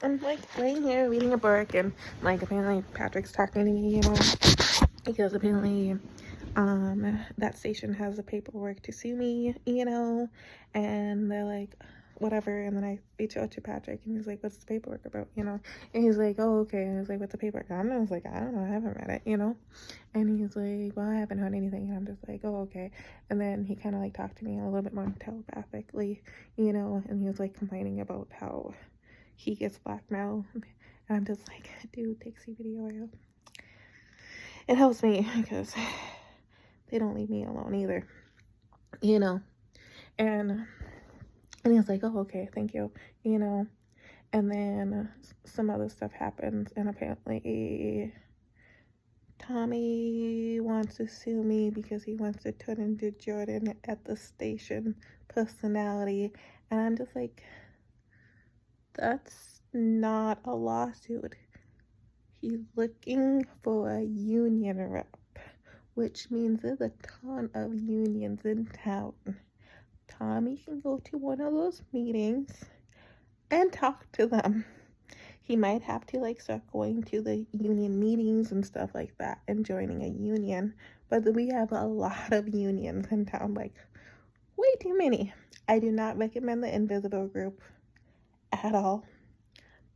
I'm like laying here reading a book, and like apparently Patrick's talking to me, because apparently that station has the paperwork to sue me, and they're like, whatever. And then I reach out to Patrick, and he's like, what's the paperwork about, and he's like, oh, okay. And I was like, what's the paperwork? And I was like, I don't know, I haven't read it. And he's like, well, I haven't heard anything. And I'm just like, oh, okay. And then he kind of like talked to me a little bit more telepathically, and he was like complaining about how he gets blackmailed. And I'm just like, dude, take CBD oil. It helps me because they don't leave me alone either, and he was like, oh, okay, thank you, and then some other stuff happens, and apparently Tommy wants to sue me because he wants to turn into Jordan at the station personality, and I'm just like, that's not a lawsuit. He's looking for a union rep, which means there's a ton of unions in town. Tommy can go to one of those meetings and talk to them. He might have to like start going to the union meetings and stuff like that and joining a union, but we have a lot of unions in town, like way too many. I do not recommend the Invisible Group at all,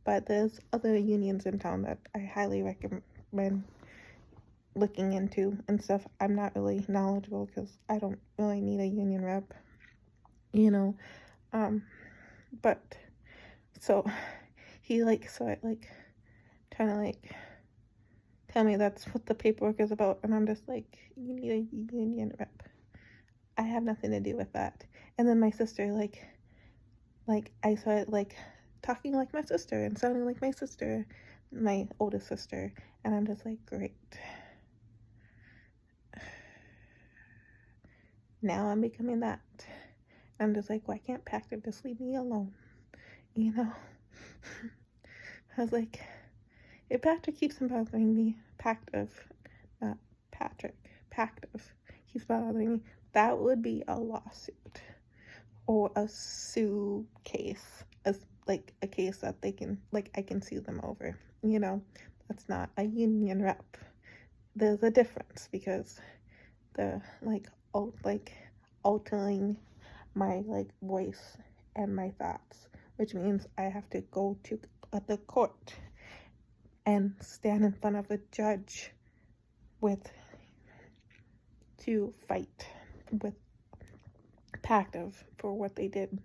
but there's other unions in town that I highly recommend looking into and stuff. I'm not really knowledgeable because I don't really need a union rep, but so he trying to like tell me that's what the paperwork is about, and I'm just like, you need a union rep. I have nothing to do with that. And then my sister like I started like talking like my sister and sounding like my sister, my oldest sister, and I'm just like, great. Now I'm becoming that. I'm just like, why can't Patrick just leave me alone? I was like, if Patrick keeps on bothering me, Pactive keeps bothering me, that would be a lawsuit or a sue case, as like a case that they can, like, I can sue them over. That's not a union rep. There's a difference because the altering my like voice and my thoughts, which means I have to go to the court and stand in front of a judge to fight with Pactive for what they did.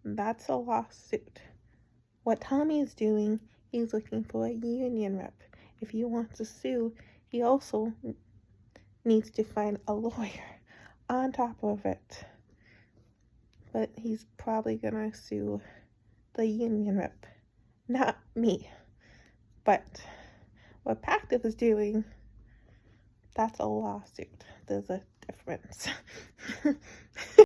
That's a lawsuit. What Tommy is doing, he's looking for a union rep. If he wants to sue, he also needs to find a lawyer on top of it. But he's probably gonna sue the union rep, not me. But what Pactive is doing, that's a lawsuit. There's a difference.